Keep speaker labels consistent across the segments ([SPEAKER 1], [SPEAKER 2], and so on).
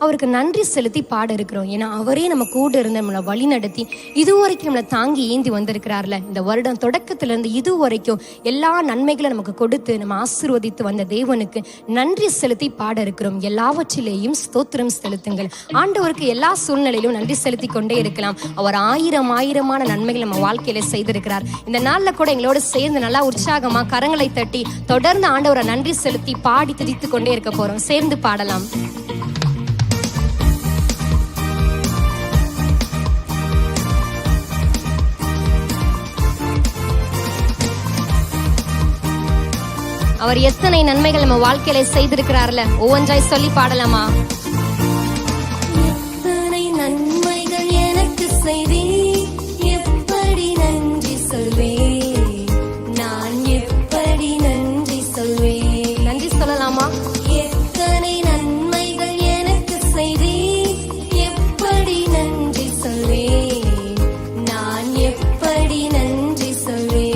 [SPEAKER 1] அவருக்கு நன்றி செலுத்தி பாட இருக்கிறோம். ஏன்னா அவரே நம்ம கூட இருந்து நம்மளை வழி நடத்தி இதுவரைக்கும் நம்மளை தாங்கி ஏந்தி வந்திருக்கிறார்ல. இந்த வருடம் தொடக்கத்திலிருந்து இதுவரைக்கும் எல்லா நன்மைகளை நமக்கு கொடுத்து நம்ம ஆசீர்வதித்து வந்த தேவனுக்கு நன்றி செலுத்தி பாட இருக்கிறோம். எல்லாவற்றிலேயும் ஸ்தோத்திரம் செலுத்துங்கள். ஆண்டவருக்கு எல்லா சூழ்நிலையிலும் நன்றி செலுத்தி கொண்டே இருக்கலாம். அவர் ஆயிரமான நன்மைகள் நம்ம வாழ்க்கையில செய்திருக்கிறார். இந்த நாள்ல கூட எங்களோட சேர்ந்து நல்லா உற்சாகமா கரங்களை தட்டி தொடர்ந்து ஆண்டவரை நன்றி செலுத்தி பாடி துதித்து கொண்டே இருக்க போறோம். சேர்ந்து பாடலாம். அவர் எத்தனை நன்மைகள் நம்ம வாழ்க்கையில செய்திருக்கிறார்ல, ஒவ்வொன்றாய் சொல்லி பாடலாமா? எத்தனை நன்மைகள் எனக்கு செய்தி, எப்படி நன்றி சொல்வேன், நான் எப்படி நன்றி சொல்வேன். நன்றி சொல்லலாமா? எத்தனை நன்மைகள் எனக்கு செய்தி, எப்படி நன்றி சொல்வேன், நான் எப்படி நன்றி சொல்வேன்.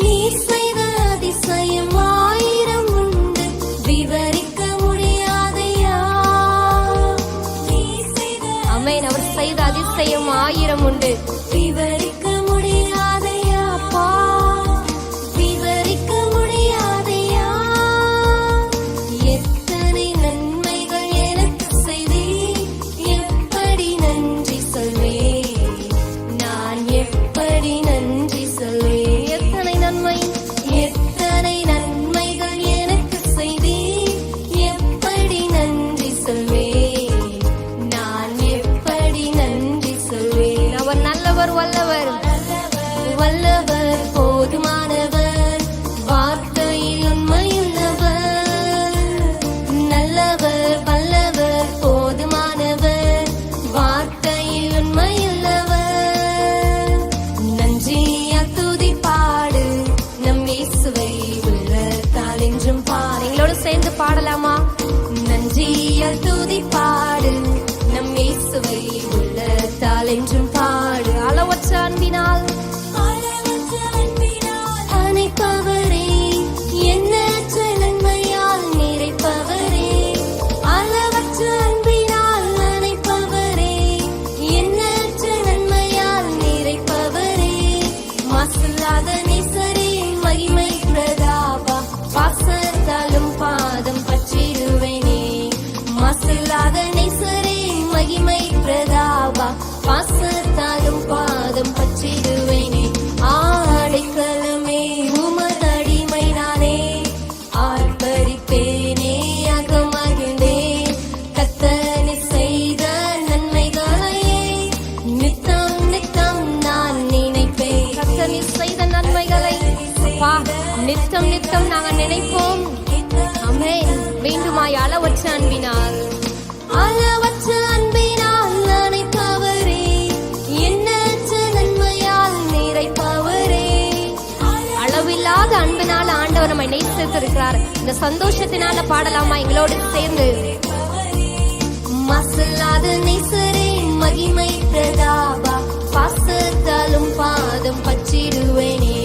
[SPEAKER 1] நீ செய்த அதிசயம் ஆயிரம் உண்டு, விவரிக்க முடியாதையா. ஆமென். அவர் செய்த அதிசயம் ஆயிரம் உண்டு, விவரிக்க முடியாதையா. அப்பா, விவரிக்க முடியாதையா. எத்தனை நன்மைகள் எனக்கு செய்தி, எப்படி நன்றி சொல்வேன், நான் எப்படி நன்றி சொல்வேன். எத்தனை நன்மை, எத்தனை நன்மைகள் எனக்கு செய்தி, எப்படி நன்றி சொல்வேன், நான் எப்படி நன்றி சொல்வேன். அவர் நல்லவர், வல்லவர், வல்லவர், போதுமானவர், வார்த்தையில் உண்மையுள்ளவர். நல்லவர், வல்லவர், போதுமானவர், வார்த்தையில் உண்மையுள்ளவர். நன்றியா துதி பாடு, நம் இயேசுவை உள்ளத்தால் என்றும் பாடு. எங்களோட சேர்ந்து பாடலாமா? நன்றியா துதி பாடு, நம் இயேசுவை உள்ளத்தால் என்றும் பாடு. அளவற்ற அன்பினால் அணைப்பவரே, எண்ணற்ற நன்மையால் நிறைப்பவரே. அளவற்ற அன்பினால் அணைப்பவரே, எண்ணற்ற நன்மையால் நிறைப்பவரே. மாசில்லாத நேசரே, மகிமை பிரதாபா, பாசத்தாலும் பாதம் பற்றிடுவேனே. மாசில்லாத நேசரே, மகிமை பிரதாபா, பாசத்தாலும் பாதம் பற்றிடுவேனே. ஆடைக்கலமே, உமதடிமை நானே, ஆர்ப்பரிப்பேனே, அகமகிழ்ந்தேன். கர்த்தர் செய்த நன்மைகளையே நித்தம் நித்தம் நான் நினைப்பேன். கர்த்தர் செய்த நன்மைகளை நித்தம் நித்தம் நாங்கள் நினைப்போம். ஆமென். மீண்டுமாய் அளவற்ற அன்பினால், அளவற்ற அன்பினால் அணைப்பவரே, எண்ணற்ற நன்மையால் நிறைப்பவரே. அளவில்லாத அன்பினால் ஆண்டவர் நம்மை நேசித்திருக்கிறார். இந்த சந்தோஷத்தினால பாடலாமா எங்களோடு சேர்ந்து? மாசில்லாத நேசரே, மகிமை பிரதாபா, பாசத்தாலும் பாதம் பற்றிடுவேனே.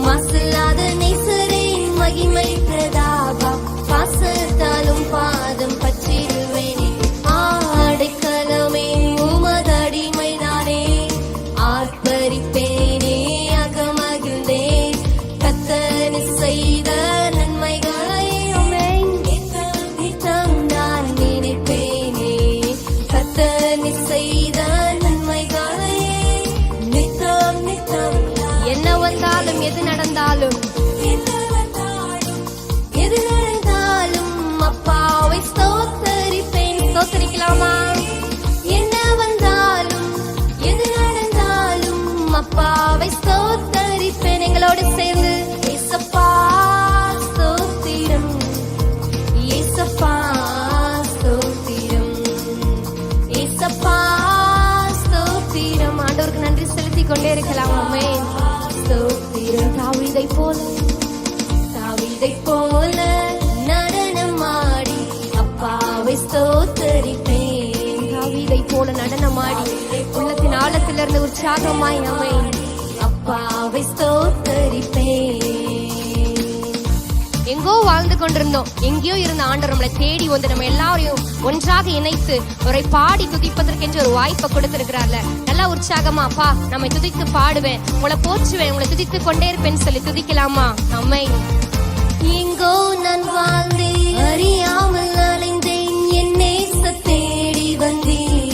[SPEAKER 1] மாசில்லாத நேசரே, மகிமை பிரதாபா, பாசத்தாலும் பாதம் பற்றிடுவேனே. ஆடைக்கலமே, உமதடிமை நானே, ஆர்ப்பரிப்பேனே, அகமகிழ்ந்தேன். கர்த்தர் செய்த நன்மைகளை நித்தம் நான் நினைப்பேனே. கர்த்தர் செய்த நன்மைகளை நித்தம் நித்தம். என்ன வந்தாலும் எது நடந்தாலும், எது நடந்தாலும் அப்பாவை ஸ்தோத்தரிப்பேன். ஸ்தோத்தரிக்கலாமா? என்ன வந்தாலும் எது நடந்தாலும் அப்பாவை ஸ்தோத்தரிப்பேன். எங்களோடு சேர்ந்து ஏசப்பா ஸ்தோத்திரம், ஏசப்பா ஸ்தோத்திரம், ஏசப்பா ஸ்தோத்திரம். ஆண்டவருக்கு நன்றி செலுத்திக் கொண்டே இருக்கலாம். ஆமென். ஸ்தோத்திரம். தாவீதை போல, தாவீதை போல நடனம் ஆடி அப்பாவை ஸ்தோத்தரிப்பேன். தாவீதை போல நடனமாடி உள்ளத்தின் ஆழத்திலிருந்து உற்சாகமாய் ஆமென் அப்பாவை ஸ்தோத்தரிப்பேன். எங்கோ வாழ்ந்து கொண்டிருந்தோம், எங்கேயோ இருந்த ஆண்டவர் நம்மளை தேடி வந்து நம்ம எல்லாரையும் ஒன்றாக இணைத்து ஒரு பாடி துதிப்பதற்கென்று ஒரு வாய்ப்பை கொடுத்திருக்கிறார்ல. நல்லா உற்சாகமா, அப்பா நம்மை துதித்து பாடுவேன், உங்களை போற்றுவேன், உங்களை துதித்து கொண்டே இருப்பேன்னு சொல்லி துதிக்கலாமா? நம்மை எங்கோ நான் வாழ்ந்தேன், அறியாமல் அலைந்தேன், என் நேச தேடி வந்தேன்.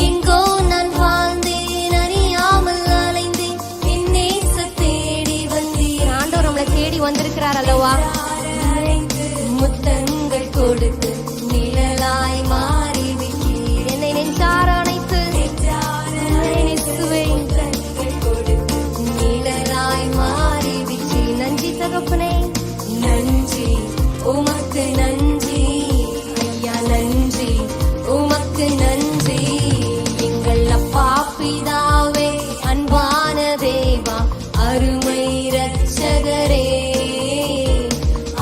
[SPEAKER 1] எங்கோ நான் வாழ்ந்தேன், அறியாமல் அலைந்தேன், என் நேச தேடி வந்தேன். ஆண்டவர் நம்மளை தேடி வந்திருக்கிறார் அல்லவா? முத்தங்கள் கொடுத்து நிழலாய் மாறி விட்டீர், என்னை நெஞ்சார அணைத்து நிழலாய் மாறி விட்டீர். நன்றி தகப்பனே, நன்றி உமக்கு நன்றி ஐயா, நன்றி உமக்கு நன்றி. எங்கள் அப்பா பிதாவே, அன்பான தேவா, அருமை இரட்சகரே,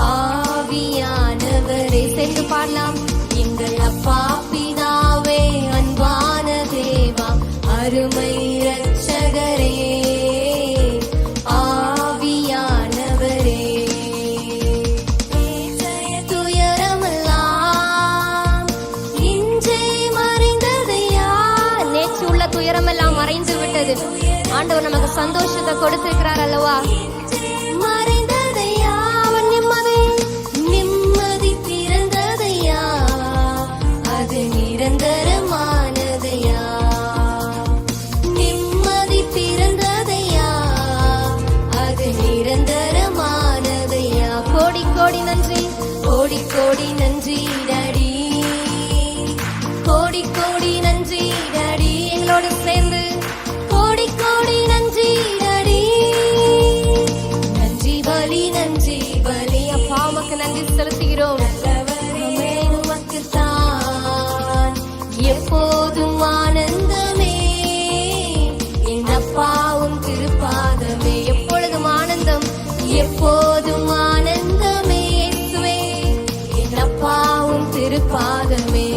[SPEAKER 1] ஆவியானவரே. சேர்ந்து பாடலாம். எங்கள் அப்பா பிதாவே, அன்பான தேவா, அருமை இரட்சகரே, ஆவியானவரே. துயரமெல்லாம் இன்றே மறைந்ததையா, நேற்று உள்ள துயரமெல்லாம் மறைந்து விட்டது. ஆண்டவர் நமக்கு சந்தோஷத்தை கொடுத்திருக்கிறார் அல்லவா? மறைந்ததையா, அவன் நிம்மதி நிம்மதி பிறந்ததையா, அது நிரந்தரமானதையா. நிம்மதி பிறந்ததையா, அது நிரந்தரமானதையா. கோடி கோடி நன்றி, கோடி கோடி நன்றி டாடி, கோடி கோடி நன்றி டாடி. எங்களோடு சேர்ந்து கோடி கோடி நன்றி டாடி. நன்றி பலி, நன்றி பலி. அப்பா உமக்கு நன்றி செலுத்துகிறோம். உமக்குத்தான் எப்போதும் ஆனந்தமே, என் அப்பாவும் திருப்பாதமே. எப்பொழுதும் ஆனந்தம், எப்போதும் ஆனந்தமே இயேசுவே, என் அப்பாவும் திருப்பாதமே.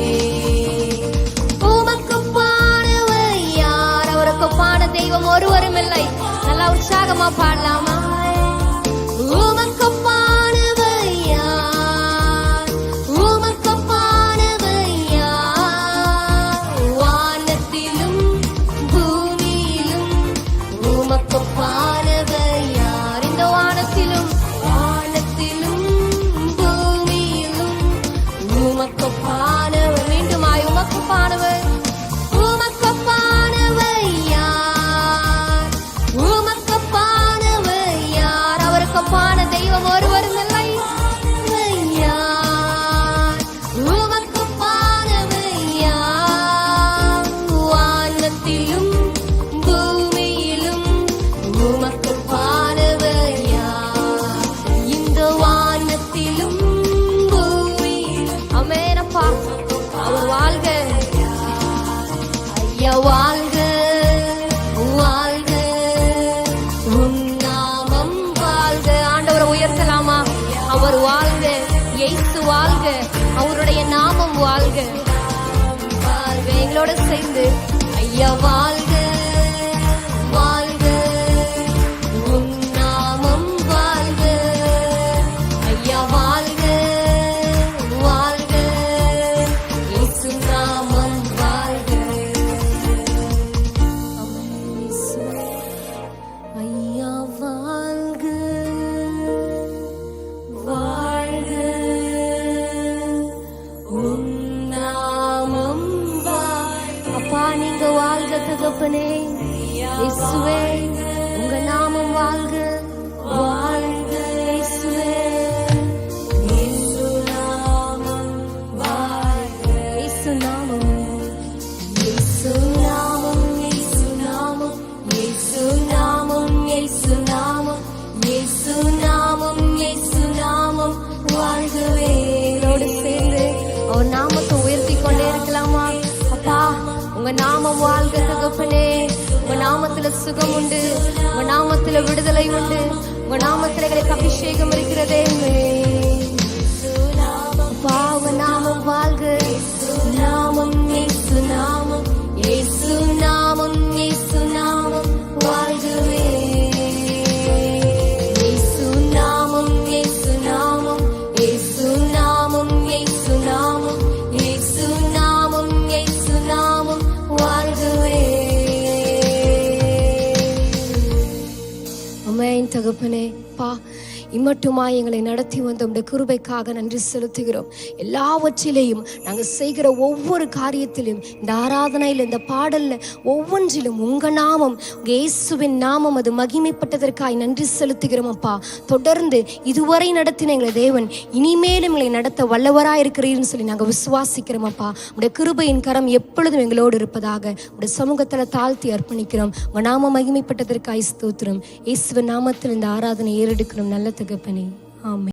[SPEAKER 1] உமக்குப்பானவர் யார்? அவருக்குப்பான தெய்வம் ஒருவரும் இல்லை. நல்லா உற்சாகமா பாடலாமா? உமக்குப்பானவர் யார்? உமக்குப்பானவர் யார்? வானத்திலும் பூமியிலும் உமக்குப்பானவர் யார்? இந்த வானத்திலும் வானத்திலும் பூமியிலும் உமக்குப்பானவர். மீண்டுமாய் உமக்குப்பானவர், உமக்குப்பானவர் யார்? உமக்குப்பானவர் யார்? அவருக்குப்பான தெய்வம் ஒருவரும் இல்லை. யார்? உமக்குப்பானவர் யார்? வானத்திலும் பூமியிலும் உமக்குப்பானவர் யார்? இந்த வானத்திலும் பூமியிலும். அமேனப்பா, அவர் வாழ்க ஐயா, வாழ்க வாழ்க, உன் நாமம் வாழ்க. ஆண்டவரை உயர்த்தலாமா? அவர் வாழ்க, இயேசு வாழ்க, அவருடைய நாமம் வாழ்க. வாழ்க எங்களோட சேர்ந்து ஐயா, வாழ்க வாழ்க, உன் நாமம் வாழ்க. ஐயா வாழ்க வாழ்க, இயேசு நாமம் வாழ்க. ஐயா வாழ்க வாழ்க, உன் நாமம் வாழ்க. அப்பா நீங்க வாழ்க தகப்பனே, இயேசுவே உங்க நாமம் வாழ்க வாழ்க. இயேசுவே, இயேசு நாமம் வாழ்க. இயேசு நாமம், இயேசு நாமம், இயேசு நாமம், இயேசு நாமம், இயேசு நாமம், இயேசு நாமம், இயேசு நாமம் வாழ்கவே. இதோடு சேர்ந்து அவர் நாமத்தை உயர்த்தி கொண்டே இருக்கலாமா? அப்பா உங்க நாமம் வாழ்க தகப்பனே. உங்க நாமத்துல சுகம் உண்டு, உங்க நாமத்துல விடுதலை உண்டு, உங்க நாமத்துல எங்களுக்கு அபிஷேகம் இருக்கிறதே. அப்பா உங்க நாமம் வாழ்க. நாமம் இயேசு நாமம், இயேசு நாமம், இயேசு நாமம் வாழ்கவே. இயேசு நாமம், இயேசு ஆமென் தகப்பனே. பா இம்மட்டுமாய் எங்களை நடத்தி வந்த உடைய கிருபைக்காக நன்றி செலுத்துகிறோம். எல்லாவற்றிலேயும் நாங்கள் செய்கிற ஒவ்வொரு காரியத்திலும், இந்த ஆராதனையில், இந்த பாடல்ல ஒவ்வொன்றிலும் உங்க நாமம், இயேசுவின் நாமம் அது மகிமைப்பட்டதற்காய் நன்றி செலுத்துகிறோம் அப்பா. தொடர்ந்து இதுவரை நடத்தின எங்களை தேவன் இனிமேலும் எங்களை நடத்த வல்லவராய் இருக்கிறீர்னு சொல்லி நாங்கள் விசுவாசிக்கிறோம் அப்பா. உடைய கிருபையின் கரம் எப்பொழுதும் எங்களோடு இருப்பதாக உடைய சமூகத்தில் தாழ்த்தி அர்ப்பணிக்கிறோம். உங்க நாமம் மகிமைப்பட்டதற்காய் ஸ்தோத்திரம். இயேசுவின் நாமத்தில் இந்த ஆராதனை ஏறெடுக்கிறோம் நல்ல தகப்பனே. ஆமென்.